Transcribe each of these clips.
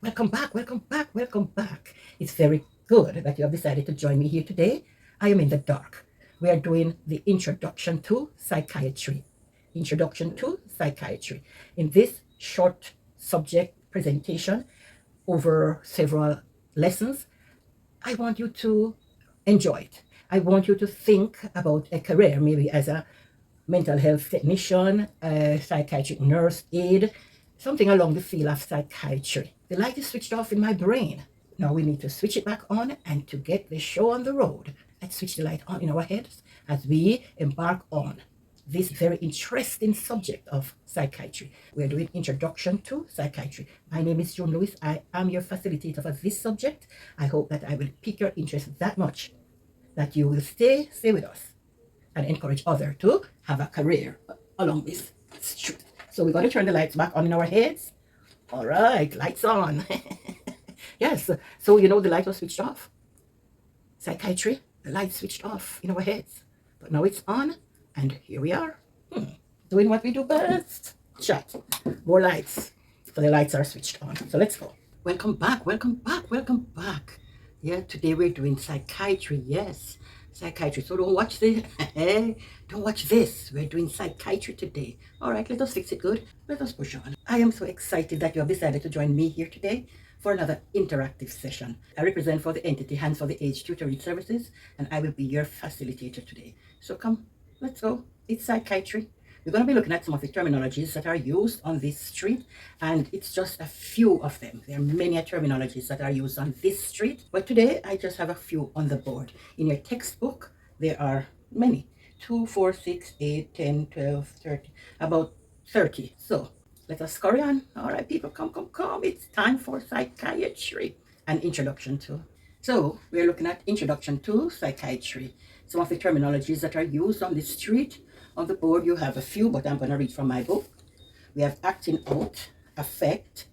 Welcome back, welcome back, welcome back. It's very good that you have decided to join me here today. I am in the dark. We are doing the Introduction to Psychiatry. Introduction to Psychiatry. In this short subject presentation over several lessons, I want you to enjoy it. I want you to think about a career, maybe as a mental health technician, a psychiatric nurse aide, something along the field of psychiatry. The light is switched off in my brain. Now we need to switch it back on, and to get the show on the road, let's switch the light on in our heads as we embark on this very interesting subject of psychiatry. We're doing Introduction to Psychiatry. My name is Joan Lewis. I am your facilitator for this subject. I hope that I will pique your interest that much that you will stay with us and encourage others to have a career along this street. So we're going to turn the lights back on in our heads. All right, lights on. Yes, so the light was switched off. Psychiatry, the light switched off in our heads. But now it's on, and here we are, doing what we do best. Chat. More lights. So the lights are switched on. So let's go. Welcome back, welcome back, welcome back. Yeah, today we're doing psychiatry. Yes, psychiatry. So don't watch this. Don't watch this. We're doing psychiatry today. All right, let us fix it good. Let us push on. I am so excited that you have decided to join me here today for another interactive session. I represent for the entity Hands for the Aged-Tutoring services, and I will be your facilitator today. So come, let's go. It's psychiatry. We're going to be looking at some of the terminologies that are used on this street, and it's just a few of them. There are many terminologies that are used on this street, but today I just have a few on the board. In your textbook, there are many. 2, 4, 6, 8, 10, 12, 30, about 30. So let us scurry on. All right, people, come. It's time for psychiatry and introduction to. So we're looking at Introduction to Psychiatry. Some of the terminologies that are used on the street. On the board, you have a few, but I'm going to read from my book. We have acting out, affect,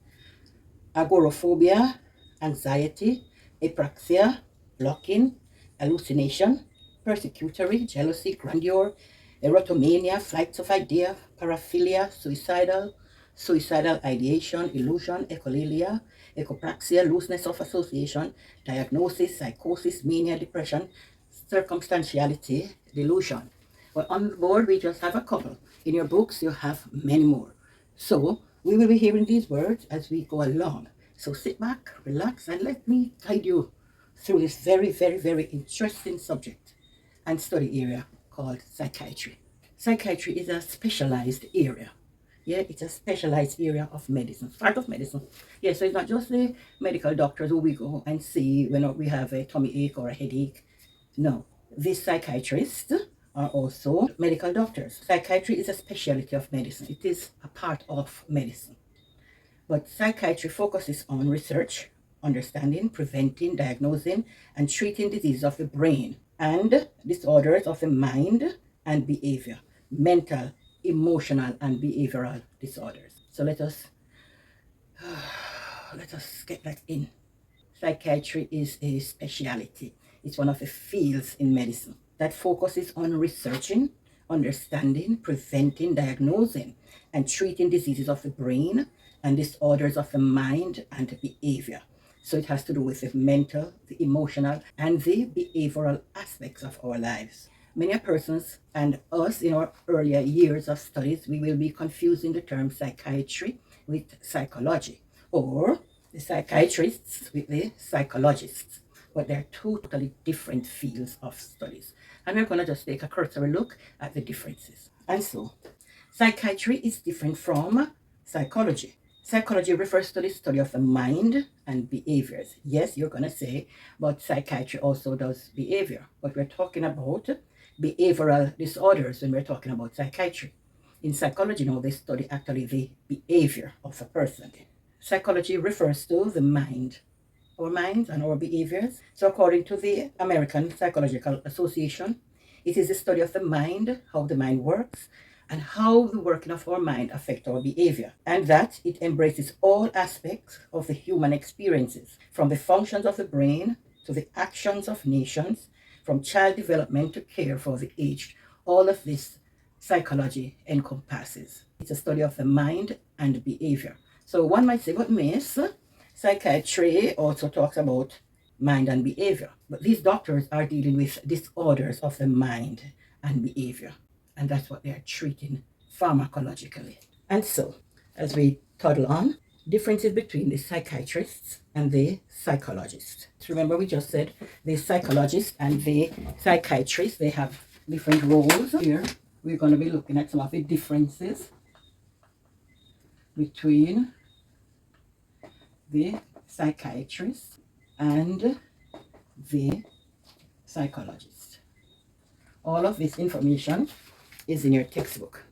agoraphobia, anxiety, apraxia, blocking, hallucination, persecutory, jealousy, grandeur, erotomania, flights of idea, paraphilia, suicidal ideation, illusion, echolalia, echopraxia, looseness of association, diagnosis, psychosis, mania, depression, circumstantiality, delusion. Well, on the board, we just have a couple. In your books, you have many more. So we will be hearing these words as we go along. So sit back, relax, and let me guide you through this very, very, very interesting subject and study area called psychiatry. Psychiatry is a specialized area. Yeah, it's a specialized area of medicine, part of medicine. Yeah, so it's not just the medical doctors who we go and see when we have a tummy ache or a headache. No, these psychiatrists are also medical doctors. Psychiatry is a specialty of medicine. It is a part of medicine. But psychiatry focuses on research, understanding, preventing, diagnosing, and treating diseases of the brain and disorders of the mind and behavior, mental, emotional, and behavioral disorders. So let us get that in. Psychiatry is a specialty. It's one of the fields in medicine that focuses on researching, understanding, preventing, diagnosing, and treating diseases of the brain and disorders of the mind and behavior. So it has to do with the mental, the emotional, and the behavioral aspects of our lives. Many persons and us in our earlier years of studies, we will be confusing the term psychiatry with psychology, or the psychiatrists with the psychologists. But they're two totally different fields of studies. And we're going to just take a cursory look at the differences. And so, psychiatry is different from psychology. Psychology refers to the study of the mind and behaviors. Yes, you're going to say, but psychiatry also does behavior. But we're talking about behavioral disorders when we're talking about psychiatry. In psychology, now they study actually the behavior of a person. Psychology refers to the mind, our minds and our behaviors. So according to the American Psychological Association, it is the study of the mind, how the mind works, and how the working of our mind affects our behavior, and that it embraces all aspects of the human experiences, from the functions of the brain to the actions of nations, from child development to care for the aged. All of this psychology encompasses. It's a study of the mind and behavior. So one might say, but miss, Psychiatry also talks about mind and behavior, but these doctors are dealing with disorders of the mind and behavior, and that's what they're treating pharmacologically. And so, as we toddle on, differences between the psychiatrists and the psychologists. Remember, we just said the psychologist and the psychiatrist, they have different roles. Here, we're going to be looking at some of the differences between the psychiatrist and the psychologist. All of this information is in your textbook.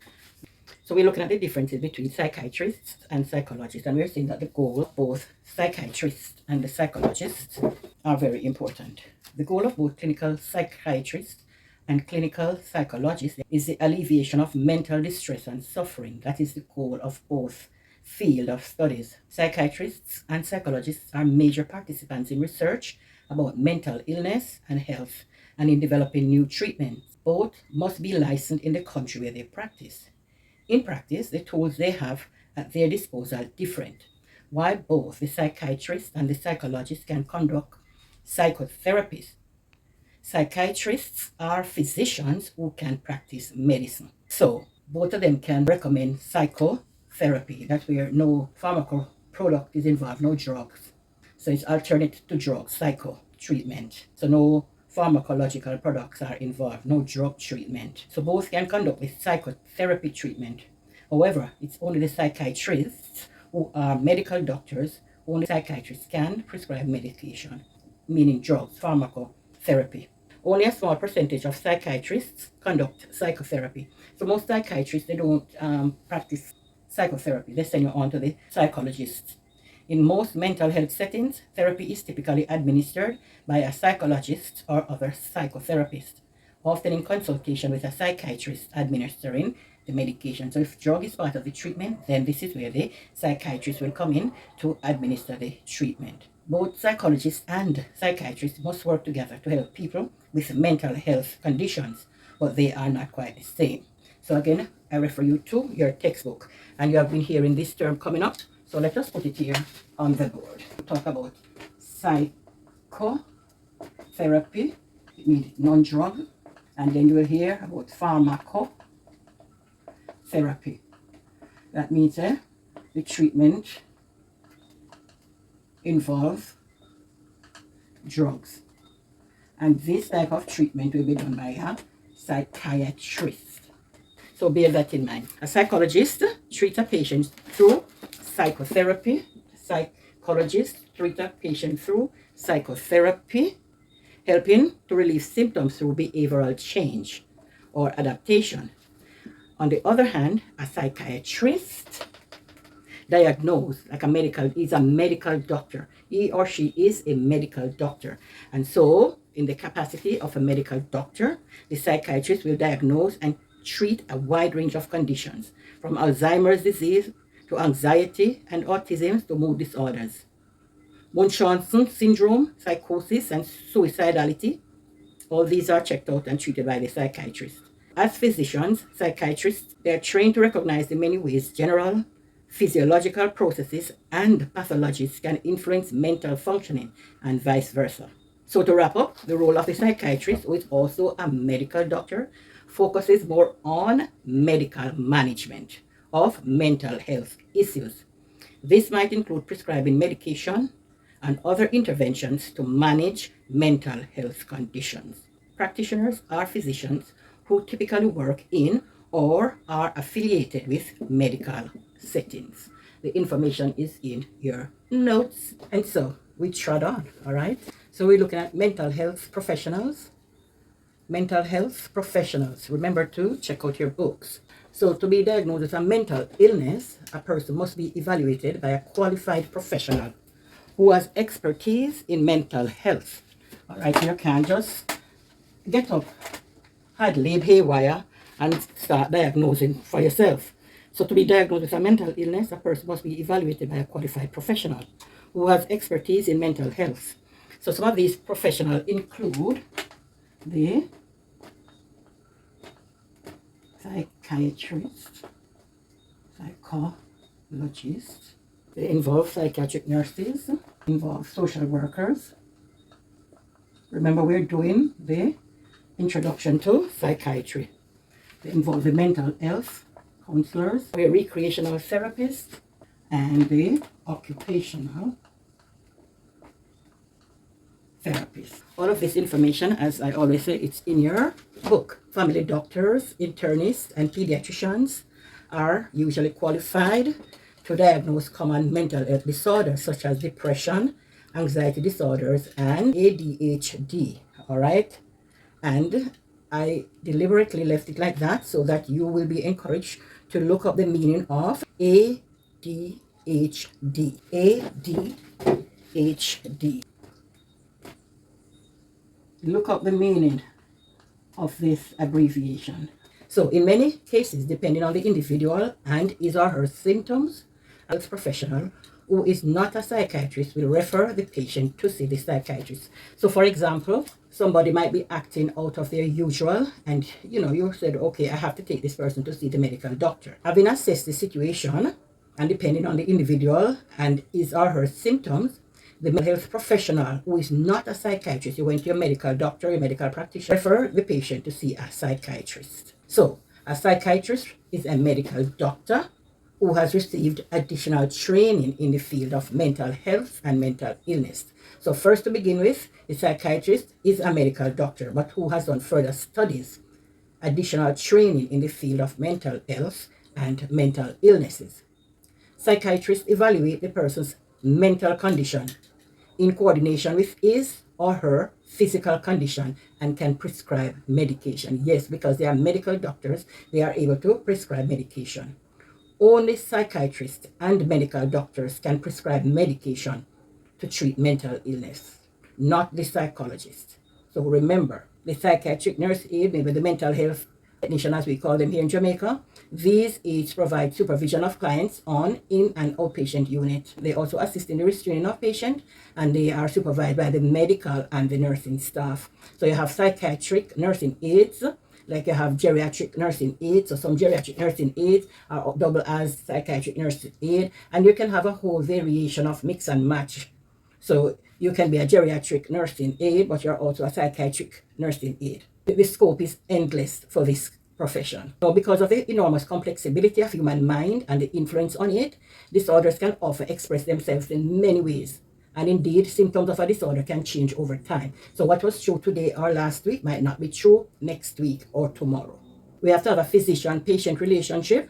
So we're looking at the differences between psychiatrists and psychologists, and we're seeing that the goal of both psychiatrists and the psychologists are very important. The goal of both clinical psychiatrists and clinical psychologists is the alleviation of mental distress and suffering. That is the goal of both field of studies. Psychiatrists and psychologists are major participants in research about mental illness and health and in developing new treatments. Both must be licensed in the country where they practice. In practice, the tools they have at their disposal are different. While both the psychiatrist and the psychologist can conduct psychotherapies, psychiatrists are physicians who can practice medicine. So both of them can recommend psychotherapy. That's where no pharmaceutical product is involved, no drugs. So it's alternative to drugs, psycho treatment. So no pharmacological products are involved, no drug treatment. So both can conduct the psychotherapy treatment. However, it's only the psychiatrists who are medical doctors, only psychiatrists can prescribe medication, meaning drugs, pharmacotherapy. Only a small percentage of psychiatrists conduct psychotherapy. So most psychiatrists, they don't practice psychotherapy. They send you on to the psychologist. In most mental health settings, therapy is typically administered by a psychologist or other psychotherapist, often in consultation with a psychiatrist administering the medication. So if drug is part of the treatment, then this is where the psychiatrist will come in to administer the treatment. Both psychologists and psychiatrists must work together to help people with mental health conditions, but they are not quite the same. So again, I refer you to your textbook, and you have been hearing this term coming up. So let us put it here on the board. We'll talk about psychotherapy, it means non-drug, and then you will hear about pharmacotherapy. That means the treatment involves drugs. And this type of treatment will be done by a psychiatrist. So bear that in mind. A psychologist treats a patient through psychotherapy. Psychologists treat a patient through psychotherapy, helping to relieve symptoms through behavioral change or adaptation. On the other hand, a psychiatrist diagnosed like is a medical doctor. He or she is a medical doctor. And so, in the capacity of a medical doctor, the psychiatrist will diagnose and treat a wide range of conditions, from Alzheimer's disease to anxiety and autism to mood disorders. Munchausen syndrome, psychosis, and suicidality, all these are checked out and treated by the psychiatrist. As physicians, psychiatrists, they are trained to recognize the many ways general physiological processes and pathologies can influence mental functioning and vice versa. So to wrap up, the role of the psychiatrist, who is also a medical doctor, focuses more on medical management of mental health issues. This might include prescribing medication and other interventions to manage mental health conditions. Practitioners are physicians who typically work in or are affiliated with medical settings. The information is in your notes. And so we trod on, all right? So we're looking at mental health professionals. Mental health professionals. Remember to check out your books. So to be diagnosed with a mental illness, a person must be evaluated by a qualified professional who has expertise in mental health. All right, you can't just get up, ad lib haywire, and start diagnosing for yourself. So to be diagnosed with a mental illness, a person must be evaluated by a qualified professional who has expertise in mental health. So some of these professionals include the psychiatrist, psychologist, They involve psychiatric nurses, involve social workers. Remember, we're doing the introduction to psychiatry. They involve the mental health counselors, the recreational therapists, and the occupational therapists. All of this information, as I always say, it's in your book. Family doctors, internists, and pediatricians are usually qualified to diagnose common mental health disorders such as depression, anxiety disorders, and ADHD. All right? And I deliberately left it like that so that you will be encouraged to look up the meaning of ADHD. ADHD. Look up the meaning of this abbreviation. So in many cases, depending on the individual and his or her symptoms, a health professional who is not a psychiatrist will refer the patient to see the psychiatrist. So for example, somebody might be acting out of their usual and you said, okay, I have to take this person to see the medical doctor. Having assessed the situation and depending on the individual and his or her symptoms, the mental health professional who is not a psychiatrist, you went to your medical doctor, your medical practitioner, refer the patient to see a psychiatrist. So a psychiatrist is a medical doctor who has received additional training in the field of mental health and mental illness. So first, to begin with, the psychiatrist is a medical doctor, but who has done further studies, additional training in the field of mental health and mental illnesses. Psychiatrists evaluate the person's mental condition in coordination with his or her physical condition and can prescribe medication. Yes, because they are medical doctors, they are able to prescribe medication. Only psychiatrists and medical doctors can prescribe medication to treat mental illness, not the psychologist. So remember, the psychiatric nurse aide, maybe the mental health technician as we call them here in Jamaica, these aides provide supervision of clients on in and outpatient unit. They also assist in the restraining of patient and they are supervised by the medical and the nursing staff. So you have psychiatric nursing aides, like you have geriatric nursing aides, so some geriatric nursing aides are double as psychiatric nursing aide, and you can have a whole variation of mix and match. So you can be a geriatric nursing aide, but you're also a psychiatric nursing aide. The scope is endless for this profession. So because of the enormous complexity of human mind and the influence on it, disorders can often express themselves in many ways. And indeed, symptoms of a disorder can change over time. So what was true today or last week might not be true next week or tomorrow. We have to have a physician-patient relationship,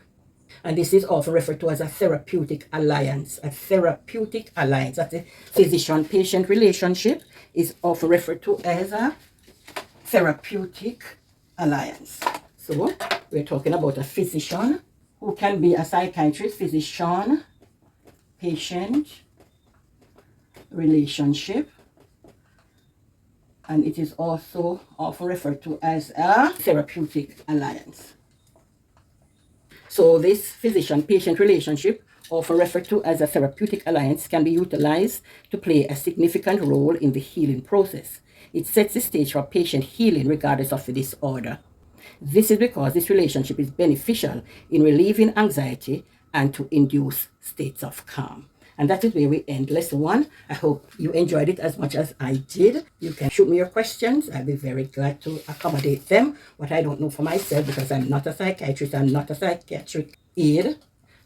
and this is often referred to as a therapeutic alliance. A therapeutic alliance. That's a physician-patient relationship is often referred to as a therapeutic alliance. So we're talking about a physician who can be a psychiatrist, physician, patient relationship, and it is also often referred to as a therapeutic alliance. So this physician-patient relationship, often referred to as a therapeutic alliance, can be utilized to play a significant role in the healing process. It sets the stage for patient healing regardless of the disorder. This is because this relationship is beneficial in relieving anxiety and to induce states of calm. And that is where we end lesson 1. I hope you enjoyed it as much as I did. You can shoot me your questions. I'll be very glad to accommodate them. What I don't know for myself, because I'm not a psychiatrist, I'm not a psychiatric aide,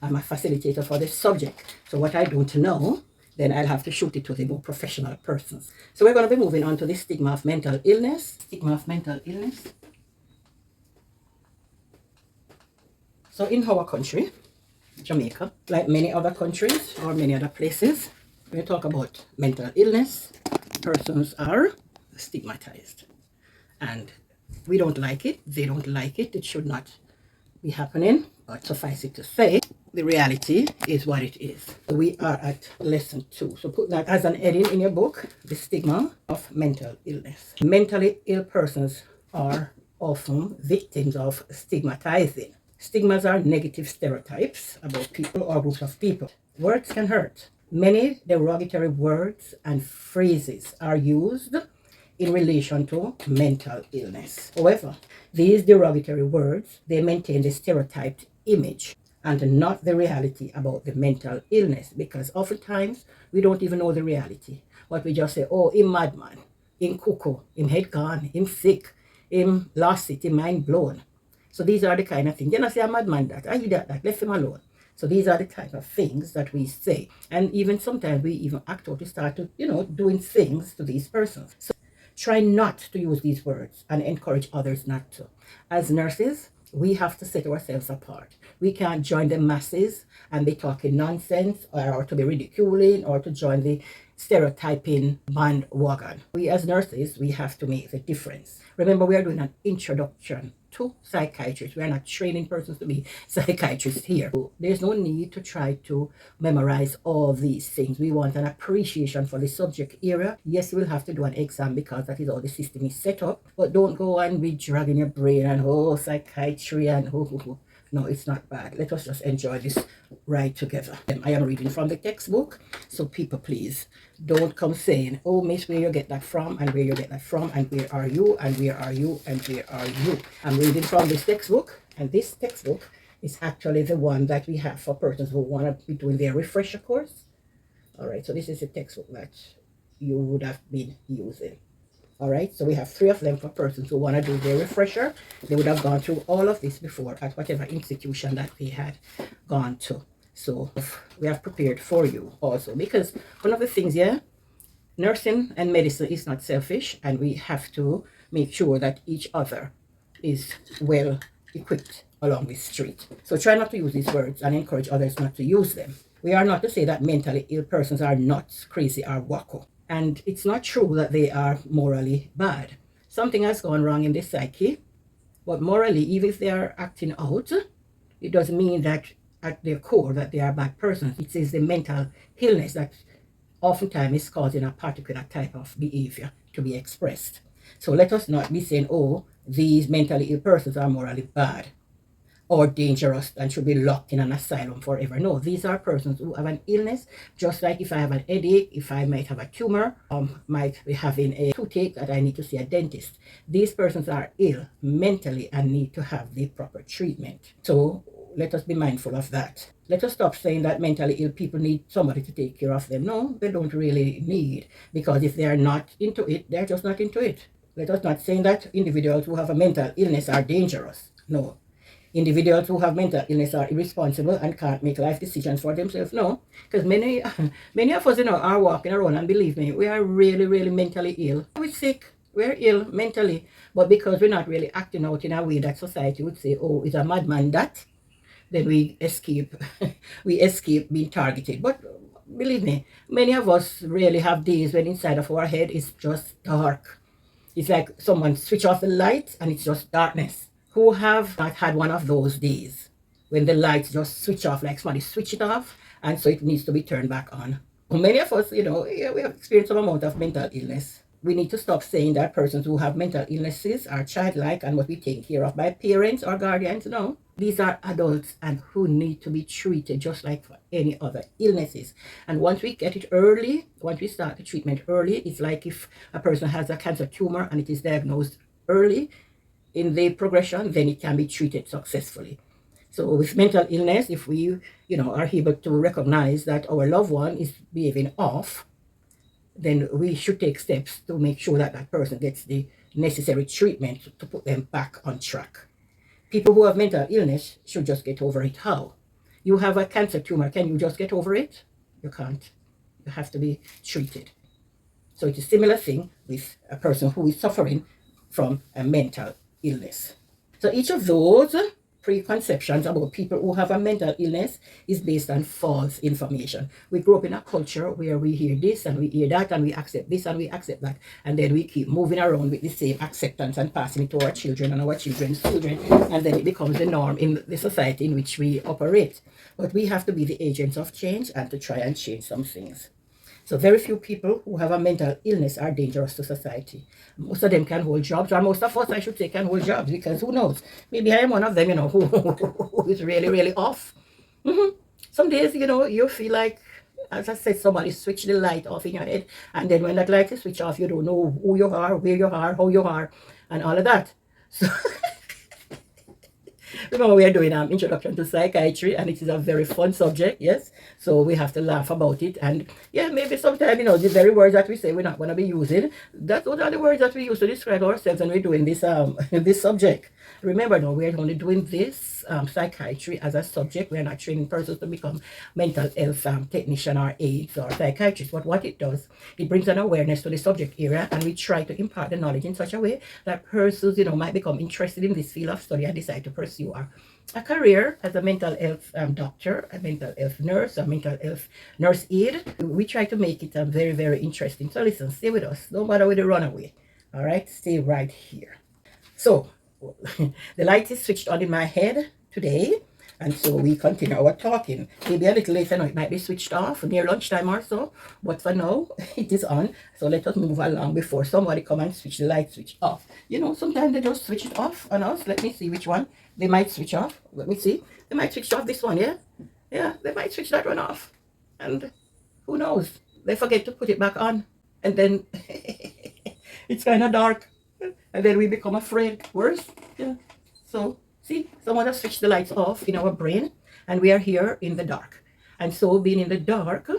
I'm a facilitator for this subject. So what I don't know, then I'll have to shoot it to the more professional persons. So we're going to be moving on to the stigma of mental illness. Stigma of mental illness. So in our country, Jamaica, like many other countries or many other places, when we talk about mental illness, persons are stigmatized. And we don't like it, they don't like it, it should not be happening, but suffice it to say, the reality is what it is. We are at lesson 2. So put that as an heading in your book, the stigma of mental illness. Mentally ill persons are often victims of stigmatizing. Stigmas are negative stereotypes about people or groups of people. Words can hurt. Many derogatory words and phrases are used in relation to mental illness. However, these derogatory words, they maintain the stereotyped image and not the reality about the mental illness, because oftentimes we don't even know the reality. But we just say, oh, him madman, him cuckoo, him head gone, him sick, him lost it, him mind blown. So these are the kind of things. You know, say a madman that, I hear that, left him alone. So these are the type of things that we say. And even sometimes we even act out to start to, doing things to these persons. So try not to use these words and encourage others not to. As nurses, we have to set ourselves apart. We can't join the masses and be talking nonsense, or to be ridiculing, or to join the stereotyping bandwagon. We as nurses, we have to make the difference. Remember, we are doing an introduction to psychiatrists. We are not training persons to be psychiatrists here. So there's no need to try to memorize all these things. We want an appreciation for the subject area. Yes, you will have to do an exam because that is how the system is set up. But don't go and be dragging your brain and psychiatry and No, it's not bad. Let us just enjoy this ride together. I am reading from the textbook, so people, please don't come saying, oh, miss, where you get that from, and where you get that from, and where are you, and where are you, and where are you. I'm reading from this textbook, and this textbook is actually the one that we have for persons who want to be doing their refresher course. All right, so this is the textbook that you would have been using. All right, so we have 3 of them for persons who want to do their refresher. They would have gone through all of this before at whatever institution that they had gone to. So we have prepared for you also, because one of the things, nursing and medicine is not selfish, and we have to make sure that each other is well equipped along this street. So try not to use these words and encourage others not to use them. We are not to say that mentally ill persons are nuts, crazy, or wacko. And it's not true that they are morally bad. Something has gone wrong in the psyche, but morally, even if they are acting out, it doesn't mean that at their core that they are bad persons. It is the mental illness that oftentimes is causing a particular type of behavior to be expressed. So let us not be saying, oh, these mentally ill persons are morally bad or dangerous and should be locked in an asylum forever. No, these are persons who have an illness, just like if I have an headache, if I might have a tumor, might be having a toothache that I need to see a dentist. These persons are ill mentally and need to have the proper treatment. So let us be mindful of that. Let us stop saying that mentally ill people need somebody to take care of them. No, they don't really need, because if they are not into it, they're just not into it. Let us not say that individuals who have a mental illness are dangerous. No. Individuals who have mental illness are irresponsible and can't make life decisions for themselves. No, because many of us, are walking around, and believe me, we are really, really mentally ill. We're sick. We're ill mentally, but because we're not really acting out in a way that society would say, oh, is a madman that, then we escape. We escape being targeted. But believe me, many of us really have days when inside of our head is just dark. It's like someone switch off the light and it's just darkness. Who have not had one of those days when the lights just switch off, like somebody switch it off, and so it needs to be turned back on? Many of us, we have experienced some amount of mental illness. We need to stop saying that persons who have mental illnesses are childlike and must be taken care of by parents or guardians. No, these are adults and who need to be treated just like for any other illnesses. And once we get it early, once we start the treatment early, it's like if a person has a cancer tumor and it is diagnosed early in the progression, then it can be treated successfully. So with mental illness, if we, are able to recognize that our loved one is behaving off, then we should take steps to make sure that that person gets the necessary treatment to put them back on track. People who have mental illness should just get over it. How? You have a cancer tumor. Can you just get over it? You can't. You have to be treated. So it's a similar thing with a person who is suffering from a mental illness. So each of those preconceptions about people who have a mental illness is based on false information. We grow up in a culture where we hear this and we hear that and we accept this and we accept that, and then we keep moving around with the same acceptance and passing it to our children and our children's children, and then it becomes the norm in the society in which we operate. But we have to be the agents of change and to try and change some things. So very few people who have a mental illness are dangerous to society. Most of them can hold jobs, or most of us, I should say, can hold jobs, because who knows? Maybe I am one of them, who is really, really off. Some days, you feel like, as I said, somebody switch the light off in your head, and then when that light is switched off, you don't know who you are, where you are, how you are, and all of that. So Remember, we are doing introduction to psychiatry, and it is a very fun subject, yes. So we have to laugh about it, and yeah, maybe sometimes the very words that we say we're not going to be using. Those are the words that we use to describe ourselves when we're doing this this subject. Remember, no, we're only doing this psychiatry as a subject. We're not training persons to become mental health technician or aides or psychiatrists. But what it does, it brings an awareness to the subject area, and we try to impart the knowledge in such a way that persons, might become interested in this field of study and decide to pursue a career as a mental health doctor, a mental health nurse, a mental health nurse aide. We try to make it very, very interesting. So listen, stay with us. Don't bother with the runaway. All right, stay right here. So the light is switched on in my head today, and so we continue our talking. Maybe a little later now it might be switched off near lunchtime or so, but for now it is on. So let us move along before somebody come and switch the light switch off. Sometimes they just switch it off on us. Let me see which one they might switch off. Let me see. They might switch off this one, yeah? Yeah, they might switch that one off. And who knows? They forget to put it back on. And then it's kind of dark. And then we become afraid. Worse. Yeah. So, see, someone has switched the lights off in our brain, and we are here in the dark. And so, being in the dark,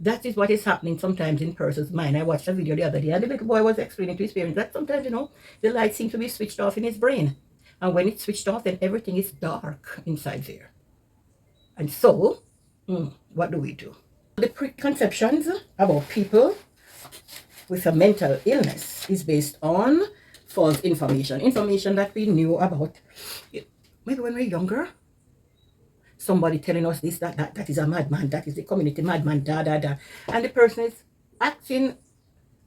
that is what is happening sometimes in person's mind. I watched a video the other day, and the little boy was explaining to his parents that sometimes, the lights seem to be switched off in his brain. And when it's switched off, then everything is dark inside there. And so, what do we do? The preconceptions about people with a mental illness is based on false information that we knew about. Maybe when we were younger, somebody telling us this, that is a madman, that is the community madman, and the person is acting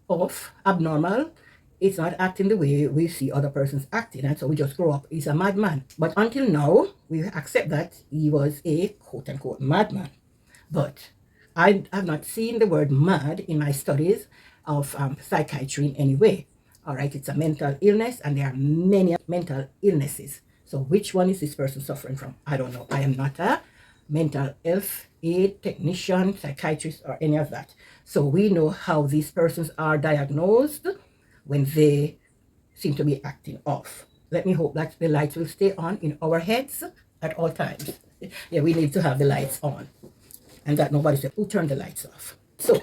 off, abnormal. It's not acting the way we see other persons acting, and so we just grow up, he's a madman. But until now, we accept that he was a quote-unquote madman. But I have not seen the word mad in my studies of psychiatry in any way. All right, it's a mental illness, and there are many mental illnesses. So which one is this person suffering from? I don't know. I am not a mental health aid technician, psychiatrist, or any of that. So we know how these persons are diagnosed when they seem to be acting off. Let me hope that the lights will stay on in our heads at all times. Yeah, we need to have the lights on. And that nobody said, who turned the lights off? So,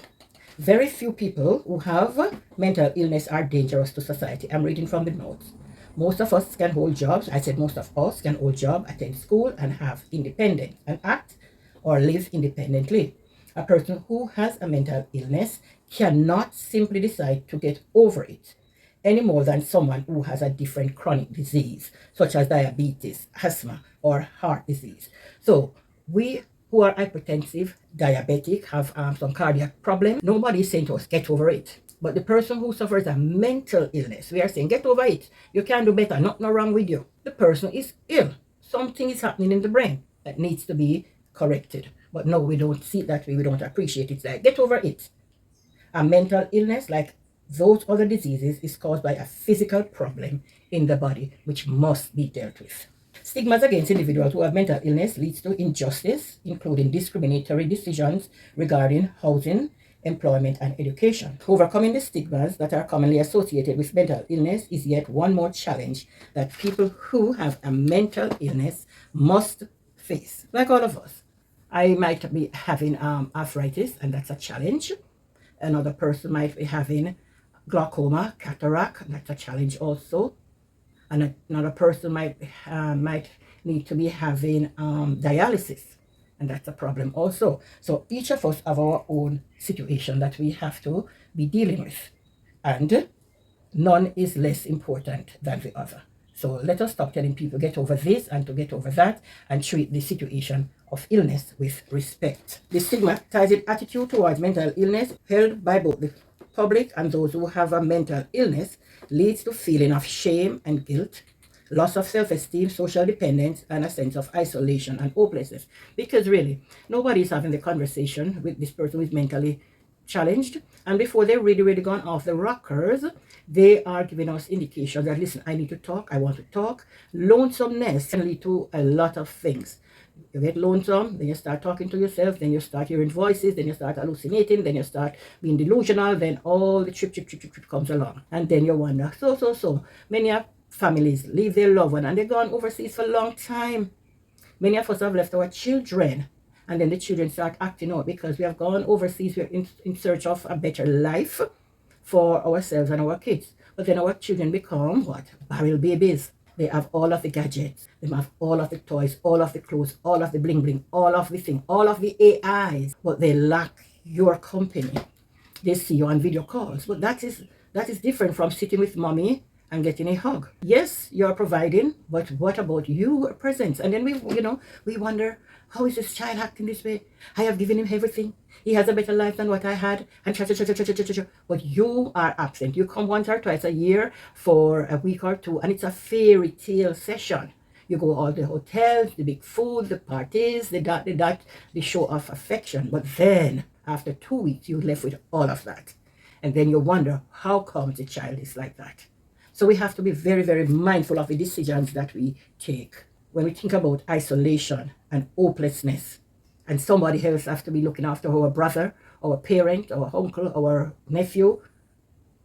very few people who have mental illness are dangerous to society. I'm reading from the notes. Most of us can hold jobs. I said most of us can hold jobs, attend school, and have independence, and act or live independently. A person who has a mental illness cannot simply decide to get over it any more than someone who has a different chronic disease, such as diabetes, asthma, or heart disease. So we who are hypertensive, diabetic, have some cardiac problem, nobody is saying to us, get over it. But the person who suffers a mental illness, we are saying, get over it. You can do better. Nothing wrong with you. The person is ill. Something is happening in the brain that needs to be corrected. But no, we don't see it that way. We don't appreciate it. It's like, get over it. A mental illness, like those other diseases, is caused by a physical problem in the body, which must be dealt with. Stigmas against individuals who have mental illness leads to injustice, including discriminatory decisions regarding housing, employment, and education. Overcoming the stigmas that are commonly associated with mental illness is yet one more challenge that people who have a mental illness must face. Like all of us, I might be having arthritis, and that's a challenge. Another person might be having glaucoma, cataract, and that's a challenge also. And another person might need to be having dialysis, and that's a problem also. So each of us have our own situation that we have to be dealing with, and none is less important than the other. So let us stop telling people get over this and to get over that, and treat the situation of illness with respect. The stigmatizing attitude towards mental illness held by both the public and those who have a mental illness leads to feeling of shame and guilt, loss of self-esteem, social dependence, and a sense of isolation and hopelessness. Because really, nobody is having the conversation with this person who is mentally challenged, and before they're really gone off the rockers, they are giving us indications that, listen, I need to talk, I want to talk. Lonesomeness can lead to a lot of things. You get lonesome, then you start talking to yourself, then you start hearing voices, then you start hallucinating, then you start being delusional, then all the trip comes along. And then you wonder, so many families leave their loved one and they're gone overseas for a long time. Many of us have left our children, and then the children start acting out because we have gone overseas. We're in search of a better life for ourselves and our kids. But then our children become what? Barrel babies. They have all of the gadgets. They have all of the toys, all of the clothes, all of the bling bling, all of the thing, all of the AIs. But they lack your company. They see you on video calls. But that is different from sitting with mommy and getting a hug. Yes, you're providing, but what about you presence? And then we wonder, how is this child acting this way? I have given him everything. He has a better life than what I had. And but you are absent. You come once or twice a year for a week or two, and it's a fairy tale session. You go all the hotels, the big food, the parties, the show of affection. But then after 2 weeks, you're left with all of that. And then you wonder, how come the child is like that? So we have to be very, very mindful of the decisions that we take. When we think about isolation and hopelessness, and somebody else has to be looking after our brother, our parent, our uncle, our nephew,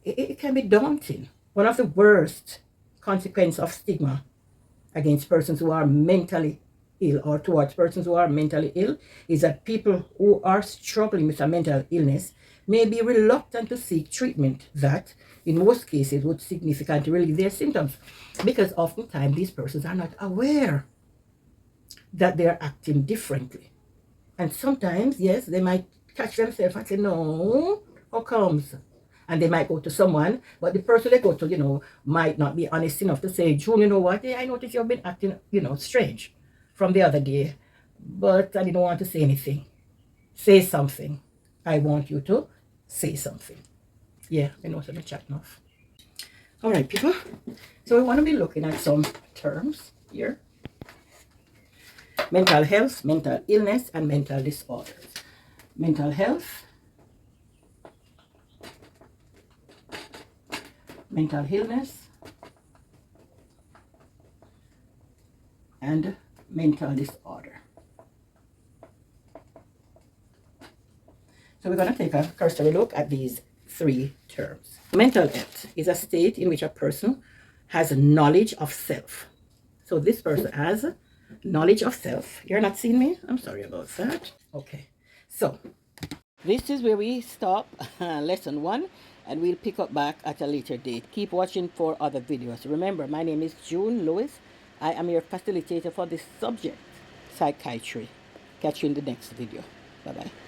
it can be daunting. One of the worst consequences of stigma against persons who are mentally ill or towards persons who are mentally ill is that people who are struggling with a mental illness may be reluctant to seek treatment that in most cases would significantly relieve their symptoms, because oftentimes these persons are not aware that they are acting differently. And sometimes, yes, they might catch themselves and say, no, how comes? And they might go to someone, but the person they go to, might not be honest enough to say, June, you know what? I noticed you've been acting, strange from the other day, but I didn't want to say anything. Say something. I want you to say something. Yeah, I know what I'm chatting off. All right, people. So we want to be looking at some terms here. Mental health, mental illness, and mental disorders. Mental health, mental illness, and mental disorder. So we're going to take a cursory look at these three terms. Mental health is a state in which a person has knowledge of self. So this person has knowledge of self. You're not seeing me? I'm sorry about that. Okay. So this is where we stop lesson 1, and we'll pick up back at a later date. Keep watching for other videos. Remember, my name is June Lewis. I am your facilitator for this subject, psychiatry. Catch you in the next video. Bye-bye.